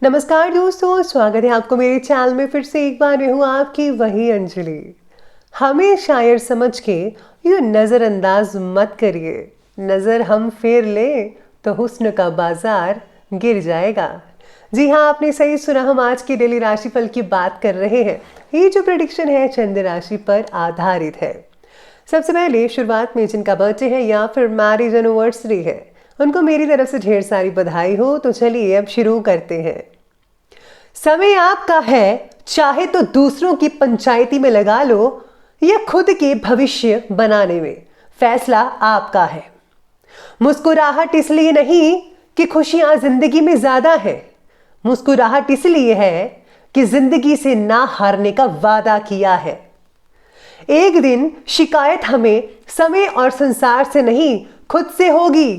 नमस्कार दोस्तों, स्वागत है आपको मेरे चैनल में। फिर से एक बार मैं हूँ आपकी वही अंजलि। हमें शायर समझ के यूँ नज़रअंदाज मत करिए। नज़र हम फेर ले तो हुस्न का बाजार गिर जाएगा। जी हाँ, आपने सही सुना। हम आज के डेली राशिफल की बात कर रहे हैं। ये जो प्रेडिक्शन है चंद्र राशि पर आधारित है। सबसे पहले शुरुआत में जिनका बर्थडे है या फिर मैरिज एनिवर्सरी है, उनको मेरी तरफ से ढेर सारी बधाई हो। तो चलिए अब शुरू करते हैं। समय आपका है, चाहे तो दूसरों की पंचायती में लगा लो या खुद के भविष्य बनाने में, फैसला आपका है। मुस्कुराहट इसलिए नहीं कि खुशियां जिंदगी में ज्यादा है, मुस्कुराहट इसलिए है कि जिंदगी से ना हारने का वादा किया है। एक दिन शिकायत हमें समय और संसार से नहीं, खुद से होगी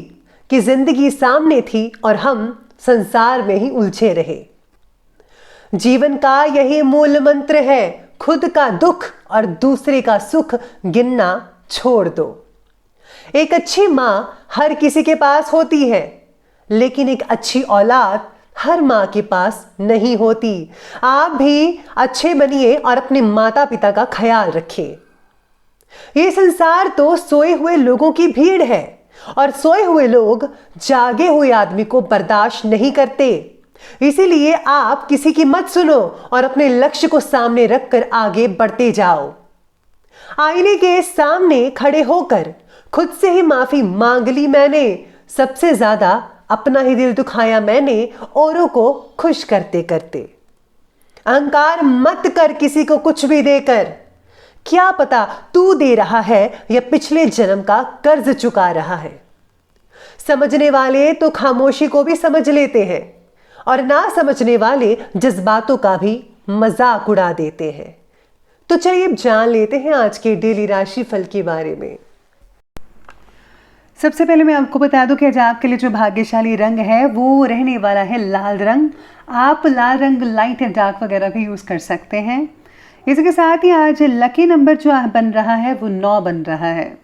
कि जिंदगी सामने थी और हम संसार में ही उलझे रहे। जीवन का यही मूल मंत्र है, खुद का दुख और दूसरे का सुख गिनना छोड़ दो। एक अच्छी मां हर किसी के पास होती है, लेकिन एक अच्छी औलाद हर मां के पास नहीं होती। आप भी अच्छे बनिए और अपने माता पिता का ख्याल रखिए। ये संसार तो सोए हुए लोगों की भीड़ है और सोए हुए लोग जागे हुए आदमी को बर्दाश्त नहीं करते। इसीलिए आप किसी की मत सुनो और अपने लक्ष्य को सामने रखकर आगे बढ़ते जाओ। आईने के सामने खड़े होकर खुद से ही माफी मांग ली मैंने, सबसे ज्यादा अपना ही दिल दुखाया मैंने औरों को खुश करते करते। अहंकार मत कर किसी को कुछ भी देकर, क्या पता तू दे रहा है या पिछले जन्म का कर्ज चुका रहा है। समझने वाले तो खामोशी को भी समझ लेते हैं और ना समझने वाले जज्बातों का भी मजाक उड़ा देते हैं। तो चलिए अब जान लेते हैं आज के डेली राशिफल के बारे में। सबसे पहले मैं आपको बता दूं कि आज आपके लिए जो भाग्यशाली रंग है वो रहने वाला है लाल रंग। आप लाल रंग लाइट या डार्क वगैरह भी यूज़ कर सकते हैं। इसके साथ ही आज लकी नंबर जो बन रहा है वो 9 बन रहा है।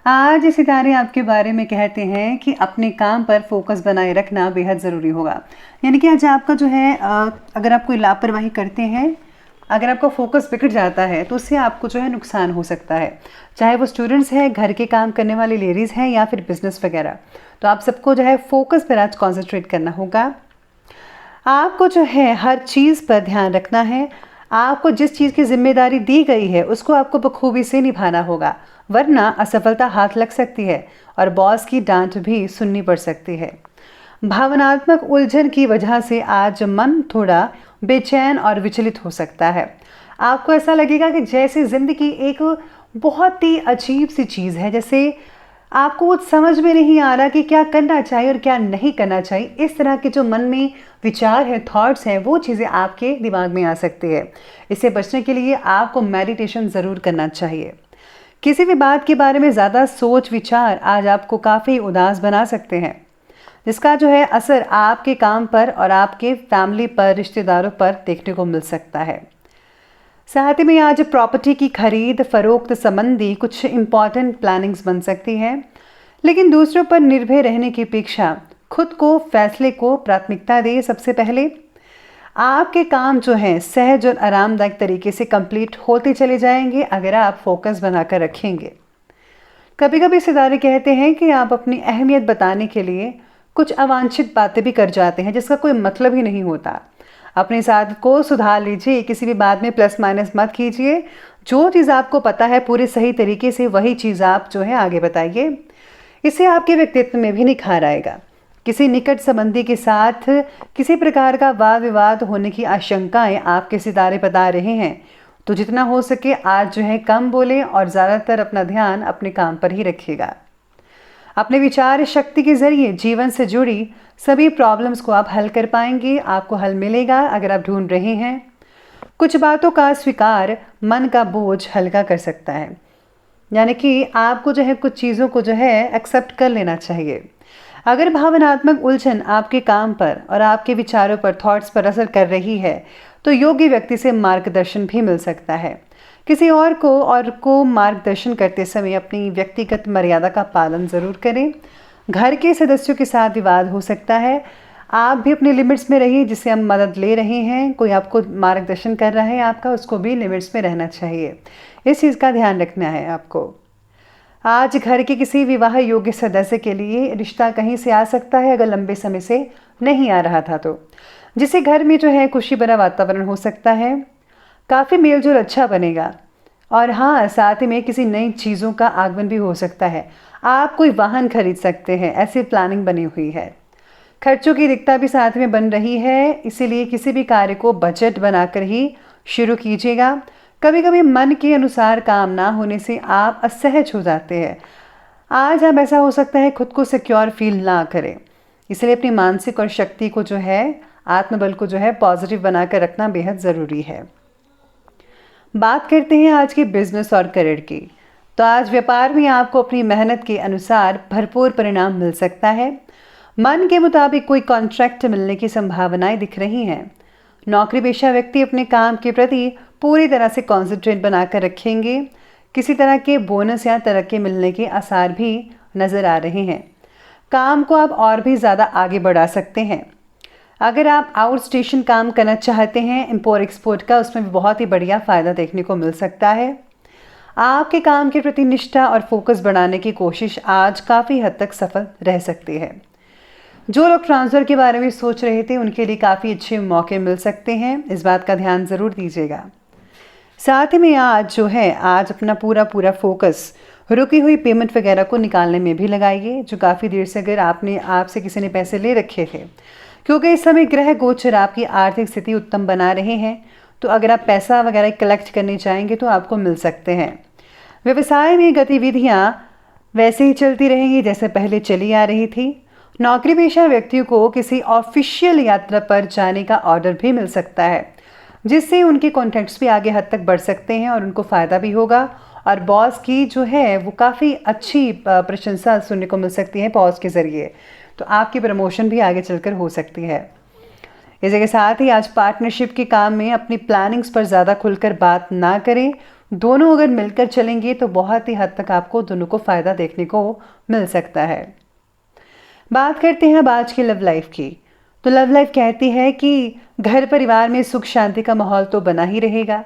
आज सितारे आपके बारे में कहते हैं कि अपने काम पर फोकस बनाए रखना बेहद ज़रूरी होगा। यानी कि आज आपका जो है अगर आप कोई लापरवाही करते हैं, अगर आपका फोकस बिगड़ जाता है तो उससे आपको जो है नुकसान हो सकता है। चाहे वो स्टूडेंट्स हैं, घर के काम करने वाली लेडीज़ हैं या फिर बिजनेस वगैरह, तो आप सबको जो है फोकस पर आज कॉन्सेंट्रेट करना होगा। आपको जो है हर चीज़ पर ध्यान रखना है। आपको जिस चीज़ की जिम्मेदारी दी गई है उसको आपको बखूबी से निभाना होगा, वरना असफलता हाथ लग सकती है और बॉस की डांट भी सुननी पड़ सकती है। भावनात्मक उलझन की वजह से आज मन थोड़ा बेचैन और विचलित हो सकता है। आपको ऐसा लगेगा कि जैसे ज़िंदगी एक बहुत ही अजीब सी चीज़ है, जैसे आपको वो समझ में नहीं आ रहा कि क्या करना चाहिए और क्या नहीं करना चाहिए। इस तरह के जो मन में विचार हैं, थॉट्स हैं, वो चीज़ें आपके दिमाग में आ सकती है। इससे बचने के लिए आपको मेडिटेशन ज़रूर करना चाहिए। किसी भी बात के बारे में ज़्यादा सोच विचार आज आपको काफ़ी उदास बना सकते हैं, जिसका जो है असर आपके काम पर और आपके फैमिली पर, रिश्तेदारों पर देखने को मिल सकता है। साथ ही में आज प्रॉपर्टी की खरीद फरोख्त संबंधी कुछ इम्पॉर्टेंट प्लानिंग्स बन सकती है, लेकिन दूसरों पर निर्भर रहने की अपेक्षा खुद को फैसले को प्राथमिकता दें। सबसे पहले आपके काम जो हैं सहज और आरामदायक तरीके से कंप्लीट होते चले जाएंगे अगर आप फोकस बनाकर रखेंगे। कभी कभी सितारे कहते हैं कि आप अपनी अहमियत बताने के लिए कुछ अवांछित बातें भी कर जाते हैं जिसका कोई मतलब ही नहीं होता। अपने साथ को सुधार लीजिए, किसी भी बात में प्लस माइनस मत कीजिए। जो चीज़ आपको पता है पूरे सही तरीके से वही चीज़ आप जो है आगे बताइए। इससे आपके व्यक्तित्व में भी निखार आएगा। किसी निकट संबंधी के साथ किसी प्रकार का वाद विवाद होने की आशंकाएं आपके सितारे बता रहे हैं, तो जितना हो सके आज जो है कम बोलें और ज़्यादातर अपना ध्यान अपने काम पर ही रखिएगा। अपने विचार शक्ति के जरिए जीवन से जुड़ी सभी प्रॉब्लम्स को आप हल कर पाएंगे। आपको हल मिलेगा अगर आप ढूंढ रहे हैं। कुछ बातों का स्वीकार मन का बोझ हल्का कर सकता है, यानी कि आपको जो है कुछ चीज़ों को जो है एक्सेप्ट कर लेना चाहिए। अगर भावनात्मक उलझन आपके काम पर और आपके विचारों पर, थॉट्स पर असर कर रही है, तो योग्य व्यक्ति से मार्गदर्शन भी मिल सकता है। किसी और को मार्गदर्शन करते समय अपनी व्यक्तिगत मर्यादा का पालन ज़रूर करें। घर के सदस्यों के साथ विवाद हो सकता है। आप भी अपने लिमिट्स में रहिए, जिससे हम मदद ले रहे हैं, कोई आपको मार्गदर्शन कर रहा है आपका, उसको भी लिमिट्स में रहना चाहिए। इस चीज़ का ध्यान रखना है आपको। आज घर के किसी विवाह योग्य सदस्य के लिए रिश्ता कहीं से आ सकता है, अगर लंबे समय से नहीं आ रहा था तो, जिससे घर में जो है खुशी भरा वातावरण हो सकता है। काफ़ी मेलजोल अच्छा बनेगा। और हाँ, साथ ही में किसी नई चीज़ों का आगमन भी हो सकता है। आप कोई वाहन खरीद सकते हैं, ऐसी प्लानिंग बनी हुई है। खर्चों की दिक्कत भी साथ में बन रही है, इसीलिए किसी भी कार्य को बजट बनाकर ही शुरू कीजिएगा। कभी कभी मन के अनुसार काम ना होने से आप असहज हो जाते हैं। आज आप ऐसा हो सकता है खुद को सिक्योर फील ना करें, इसलिए अपनी मानसिक और शक्ति को जो है, आत्मबल को जो है पॉजिटिव बनाकर रखना बेहद ज़रूरी है। बात करते हैं आज के बिजनेस और करियर की। तो आज व्यापार में आपको अपनी मेहनत के अनुसार भरपूर परिणाम मिल सकता है। मन के मुताबिक कोई कॉन्ट्रैक्ट मिलने की संभावनाएं दिख रही हैं। नौकरी पेशा व्यक्ति अपने काम के प्रति पूरी तरह से कॉन्सेंट्रेट बनाकर रखेंगे। किसी तरह के बोनस या तरक्की मिलने के आसार भी नज़र आ रहे हैं। काम को आप और भी ज़्यादा आगे बढ़ा सकते हैं। अगर आप आउट स्टेशन काम करना चाहते हैं, इम्पोर्ट एक्सपोर्ट का, उसमें भी बहुत ही बढ़िया फ़ायदा देखने को मिल सकता है। आपके काम के प्रति निष्ठा और फोकस बढ़ाने की कोशिश आज काफ़ी हद तक सफल रह सकती है। जो लोग ट्रांसफ़र के बारे में सोच रहे थे, उनके लिए काफ़ी अच्छे मौके मिल सकते हैं। इस बात का ध्यान ज़रूर दीजिएगा। साथ ही में आज अपना पूरा फोकस रुकी हुई पेमेंट वगैरह को निकालने में भी लगाइए, जो काफ़ी देर से अगर आपसे किसी ने पैसे ले रखे थे, क्योंकि इस समय ग्रह गोचर आपकी आर्थिक स्थिति उत्तम बना रहे हैं। तो अगर आप पैसा वगैरह कलेक्ट करने चाहेंगे तो आपको मिल सकते हैं। व्यवसाय में गतिविधियां वैसे ही चलती रहेंगी जैसे पहले चली आ रही थी। नौकरी पेशा व्यक्तियों को किसी ऑफिशियल यात्रा पर जाने का ऑर्डर भी मिल सकता है, जिससे उनके कॉन्टैक्ट्स भी आगे हद तक बढ़ सकते हैं और उनको फ़ायदा भी होगा। और बॉस की जो है वो काफ़ी अच्छी प्रशंसा सुनने को मिल सकती है बॉस के ज़रिए। तो आपकी प्रमोशन भी आगे चलकर हो सकती है। इसी के साथ ही आज पार्टनरशिप के काम में अपनी प्लानिंग्स पर ज़्यादा खुलकर बात ना करें। दोनों अगर मिलकर चलेंगे तो बहुत ही हद तक आपको दोनों को फ़ायदा देखने को मिल सकता है। बात करते हैं अब आज की लव लाइफ की। तो लव लाइफ कहती है कि घर परिवार में सुख शांति का माहौल तो बना ही रहेगा।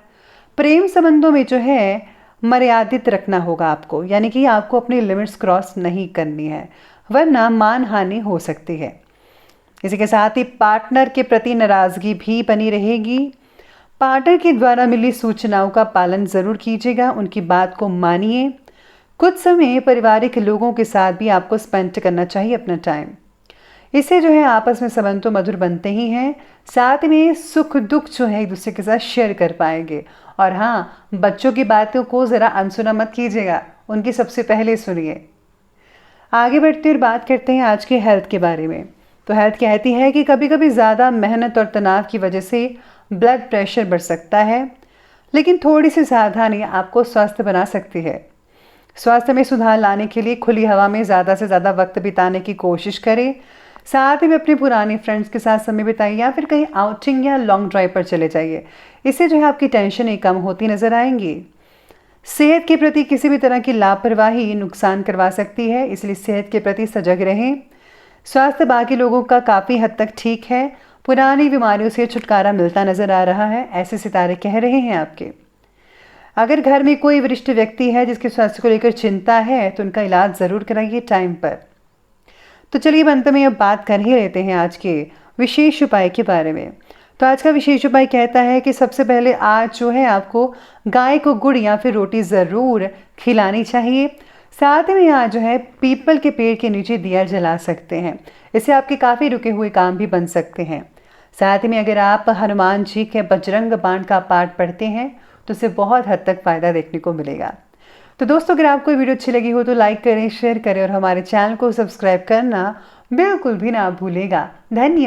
प्रेम संबंधों में जो है मर्यादित रखना होगा आपको, यानी कि आपको अपनी लिमिट्स क्रॉस नहीं करनी है, वरना मान हानि हो सकती है। इसी के साथ ही पार्टनर के प्रति नाराज़गी भी बनी रहेगी। पार्टनर के द्वारा मिली सूचनाओं का पालन ज़रूर कीजिएगा, उनकी बात को मानिए। कुछ समय पारिवारिक लोगों के साथ भी आपको स्पेंड करना चाहिए अपना टाइम। इससे जो है आपस में संबंध तो मधुर बनते ही हैं, साथ में सुख दुख जो है एक दूसरे के साथ शेयर कर पाएंगे। और हाँ, बच्चों की बातों को ज़रा अनसुना मत कीजिएगा, उनकी सबसे पहले सुनिए। आगे बढ़ते और बात करते हैं आज के हेल्थ के बारे में। तो हेल्थ कहती है कि कभी कभी ज़्यादा मेहनत और तनाव की वजह से ब्लड प्रेशर बढ़ सकता है, लेकिन थोड़ी सी सावधानी आपको स्वस्थ बना सकती है। स्वास्थ्य में सुधार लाने के लिए खुली हवा में ज़्यादा से ज़्यादा वक्त बिताने की कोशिश करें। साथ ही में अपने पुराने फ्रेंड्स के साथ समय बिताइए या फिर कहीं आउटिंग या लॉन्ग ड्राइव पर चले जाइए। इससे जो है आपकी टेंशन कम होती नज़र आएंगी। सेहत के प्रति किसी भी तरह की लापरवाही नुकसान करवा सकती है, इसलिए सेहत के प्रति सजग रहें। स्वास्थ्य बाकी लोगों का काफ़ी हद तक ठीक है, पुरानी बीमारियों से छुटकारा मिलता नज़र आ रहा है, ऐसे सितारे कह रहे हैं आपके। अगर घर में कोई वरिष्ठ व्यक्ति है जिसके स्वास्थ्य को लेकर चिंता है तो उनका इलाज ज़रूर कराइए टाइम पर। तो चलिए अंत में अब बात कर ही लेते हैं आज के विशेष उपाय के बारे में। तो आज का विशेष उपाय कहता है कि सबसे पहले आज जो है आपको गाय को गुड़ या फिर रोटी ज़रूर खिलानी चाहिए। साथ ही में आज जो है पीपल के पेड़ के नीचे दिया जला सकते हैं, इससे आपके काफ़ी रुके हुए काम भी बन सकते हैं। साथ ही में अगर आप हनुमान जी के बजरंग बाण का पाठ पढ़ते हैं तो उससे बहुत हद तक फ़ायदा देखने को मिलेगा। तो दोस्तों, अगर आपको वीडियो अच्छी लगी हो तो लाइक करें, शेयर करें और हमारे चैनल को सब्सक्राइब करना बिल्कुल भी ना भूलेगा। धन्यवाद।